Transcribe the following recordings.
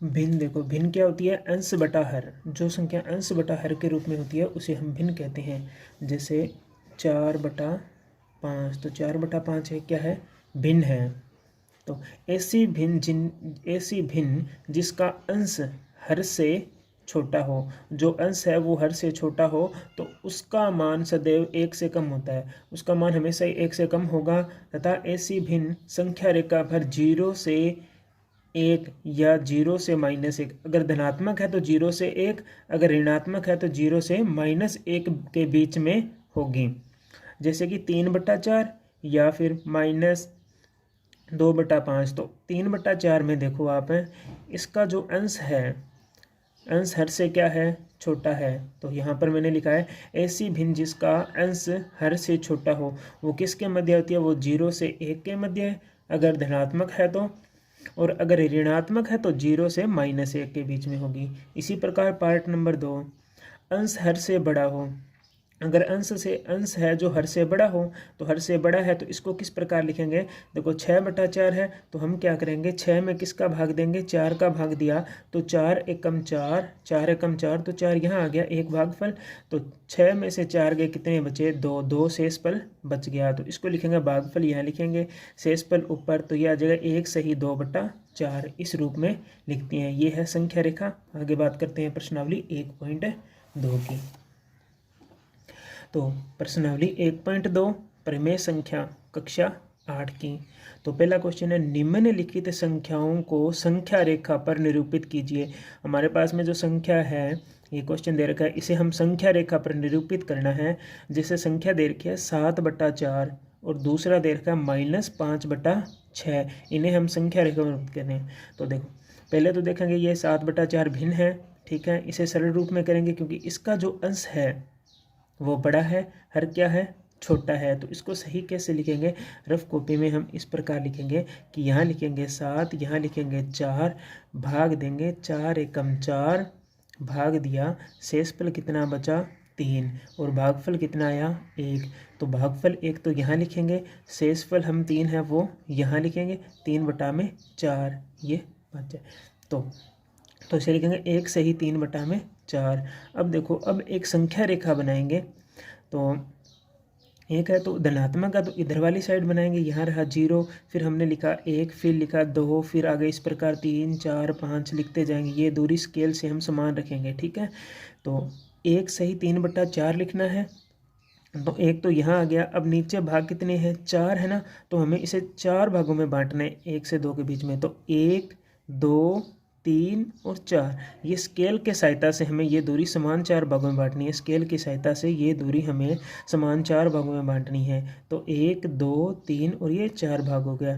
भिन्न, देखो भिन्न क्या होती है, अंश बटा हर। जो संख्या अंश बटा हर के रूप में होती है उसे हम भिन्न कहते हैं। जैसे 4/5, तो 4/5 है क्या है, भिन्न है। तो ऐसी भिन्न जिसका अंश हर से छोटा हो, जो अंश है वो हर से छोटा हो, तो उसका मान सदैव 1 से कम होता है। उसका मान हमेशा ही 1 से कम होगा। तथा ऐसी भिन्न संख्या रेखा पर 0 से 1 या 0 से -1, अगर धनात्मक है तो 0 से 1, अगर ऋणात्मक है तो 0 से -1 के बीच में होगी। जैसे कि 3/4 या फिर -2/5। तो 3/4 में देखो आप, इसका जो अंश है, अंश हर से क्या है, छोटा है। तो यहाँ पर मैंने लिखा है ऐसी भिन्न जिसका अंश हर से छोटा हो, वो किसके मध्य होती है, वो 0 से 1 के मध्य है अगर धनात्मक है तो, और अगर ऋणात्मक है तो 0 से -1 के बीच में होगी। इसी प्रकार पार्ट नंबर 2, अंश हर से बड़ा हो। अगर अंश है जो हर से बड़ा हो, तो हर से बड़ा है तो इसको किस प्रकार लिखेंगे, देखो 6/4 है तो हम क्या करेंगे, 6 में किसका भाग देंगे, 4 का भाग दिया, तो 4 एकम 4, 4 एकम 4, तो 4 यहाँ आ गया, एक भागफल। तो 6 में से 4 गए, कितने बचे, 2, 2 शेषफल बच गया, तो इसको लिखेंगे भागफल, यहाँ लिखेंगे शेषफल ऊपर, तो यह आ जाएगा 1 सही 2/4, इस रूप में लिखती हैं। ये है संख्या रेखा। आगे बात करते हैं प्रश्नावली 1.2 की। तो प्रश्नावली 1.2 प्रमेय संख्या कक्षा 8 की। तो पहला क्वेश्चन है, निम्नलिखित संख्याओं को संख्या रेखा पर निरूपित कीजिए। हमारे पास में जो संख्या है, ये क्वेश्चन दे रखा है, इसे हम संख्या रेखा पर निरूपित करना है। जैसे संख्या दे रखी है 7/4 और दूसरा दे रखा है -5/6, इन्हें हम संख्या रेखा में निरूपित करने हैं। तो देखो पहले तो देखेंगे ये 7/4 भिन्न है, ठीक है, इसे सरल रूप में करेंगे क्योंकि इसका जो अंश है वो बड़ा है, हर क्या है, छोटा है। तो इसको सही कैसे लिखेंगे, रफ कॉपी में हम इस प्रकार लिखेंगे कि यहाँ लिखेंगे 7, यहाँ लिखेंगे 4, भाग देंगे 4 एकम 4, भाग दिया, शेषफल कितना बचा, 3, और भागफल कितना आया, 1। तो भागफल 1 तो यहाँ लिखेंगे, शेषफल हम 3 है वो यहाँ लिखेंगे, 3/4 ये बच जाए। तो इसे लिखेंगे 1 सही 3/4। अब देखो, अब एक संख्या रेखा बनाएंगे। तो एक है तो धनात्मक का, तो इधर वाली साइड बनाएंगे, यहाँ रहा 0, फिर हमने लिखा 1, फिर लिखा 2, फिर आगे इस प्रकार 3, 4, 5 लिखते जाएंगे। ये दूरी स्केल से हम समान रखेंगे, ठीक है। तो 1 सही 3/4 लिखना है। तो 1 तो यहाँ आ गया। अब नीचे भाग कितने हैं, 4 है ना, तो हमें इसे 4 भागों में बांटना है, 1 से 2 के बीच में। तो 1, 2, 3 और 4, ये स्केल के सहायता से हमें ये दूरी समान 4 भागों में बांटनी है। स्केल की सहायता से ये दूरी हमें समान 4 भागों में बांटनी है। तो 1, 2, 3 और ये 4 भाग हो गया।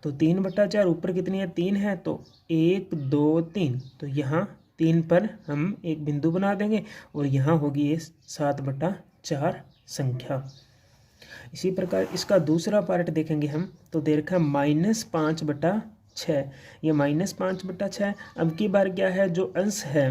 तो 3/4 ऊपर कितनी है, 3 है, तो 1, 2, 3, तो यहाँ 3 पर हम एक बिंदु बना देंगे और यहाँ होगी ये 7/4 संख्या। इसी प्रकार इसका दूसरा पार्ट देखेंगे हम, तो दे रखा -5/6, ये -5/6। अब की बार क्या है, जो अंश है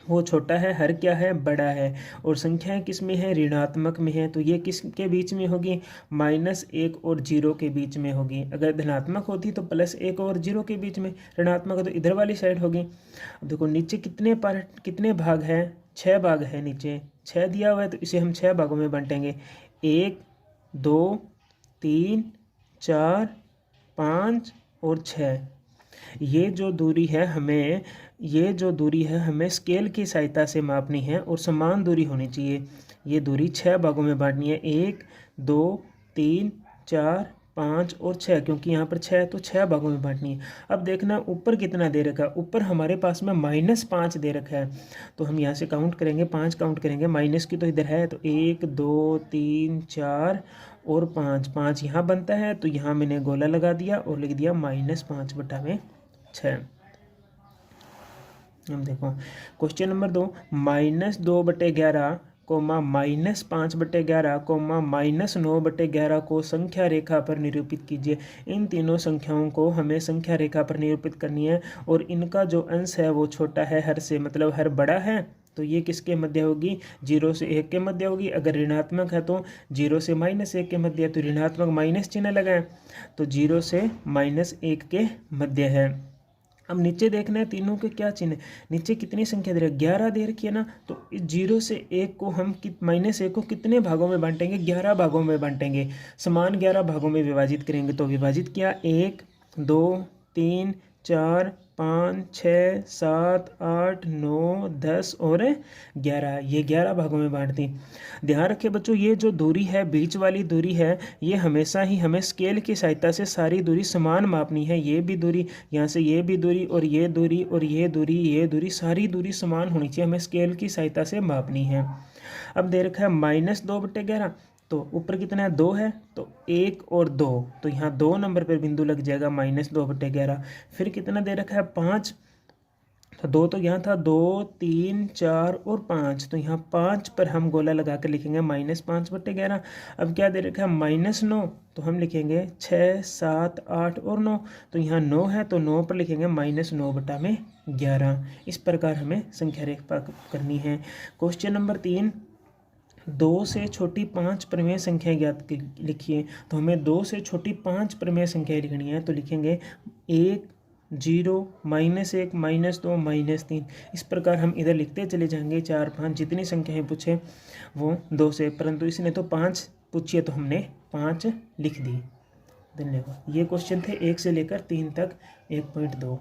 वो छोटा है, हर क्या है, बड़ा है, और संख्याएं किस में है, ऋणात्मक में है। तो ये किसके बीच में होगी, -1 और 0 के बीच में होगी। अगर धनात्मक होती तो +1 और 0 के बीच में, ऋणात्मक है तो इधर वाली साइड होगी। अब देखो नीचे कितने भाग हैं, 6 भाग है, नीचे 6 दिया हुआ है, तो इसे हम 6 भागों में बांटेंगे, 1, 2, 3, 4, 5 और 6। ये जो दूरी है हमें स्केल की सहायता से मापनी है और समान दूरी होनी चाहिए। ये दूरी 6 भागों में बांटनी है, 1, 2, 3, 4, 5 और 6, क्योंकि यहाँ पर 6 तो 6 भागों में बांटनी है। अब देखना ऊपर कितना दे रखा है, ऊपर हमारे पास में -5 दे रखा है। तो हम यहाँ से काउंट करेंगे, 5 काउंट करेंगे, माइनस की तो इधर है, तो 1, 2, 3, 4 और 5, 5 यहाँ बनता है, तो यहाँ मैंने गोला लगा दिया और लिख दिया -5/6। हम देखो क्वेश्चन नंबर 2, -2/11 -5/11 -9/11 को संख्या रेखा पर निरूपित कीजिए। इन तीनों संख्याओं को हमें संख्या रेखा पर निरूपित करनी है और इनका जो अंश है वो छोटा है हर से, मतलब हर बड़ा है, तो ये किसके मध्य होगी, 0 से 1 के मध्य होगी। अगर ऋणात्मक है तो 0 से -1 के मध्य है, तो ऋणात्मक माइनस चिन्ह लगाएं, तो 0 से -1 के मध्य है। अब नीचे देखना है तीनों के क्या चिन्ह है। नीचे कितनी संख्या दे रही है, 11 दे रखी है ना, तो इस 0 से 1 को हम -1 को कितने भागों में बांटेंगे, 11 भागों में बांटेंगे, समान 11 भागों में विभाजित करेंगे। तो विभाजित किया 1 2 3 4 5 6 7 8 9 10 और 11, ये 11 भागों में बांट दी। ध्यान रखें बच्चों, ये जो दूरी है बीच वाली दूरी है, ये हमेशा ही हमें स्केल की सहायता से सारी दूरी समान मापनी है। ये भी दूरी, यहाँ से ये भी दूरी और ये दूरी और ये दूरी, ये दूरी, सारी दूरी समान होनी चाहिए, हमें स्केल की सहायता से मापनी है। अब दे रखा है -2/11, तो ऊपर कितना है 2 है, तो 1 और 2, तो यहाँ 2 नंबर पर बिंदु लग जाएगा -2/11। फिर कितना दे रखा है 5, तो 2 तो यहाँ था, 2 3 4 और 5, तो यहाँ 5 पर हम गोला लगा कर लिखेंगे -5/11। अब क्या दे रखा है -9, तो हम लिखेंगे 6 7 8 और 9, तो यहाँ 9 है, तो 9 पर लिखेंगे -9/11। इस प्रकार हमें संख्या रेखा करनी है। क्वेश्चन नंबर 3, 2 से छोटी 5 परिमेय संख्या ज्ञात लिखिए। तो हमें 2 से छोटी 5 परिमेय संख्या लिखनी है, तो लिखेंगे 1 0 -1 -2 -3। इस प्रकार हम इधर लिखते चले जाएंगे 4 5, जितनी संख्याएं पूछे वो 2 से, परंतु इसने तो 5 पूछी है तो हमने 5 लिख दी। धन्यवाद। ये क्वेश्चन थे 1 से लेकर 3 तक 1.2।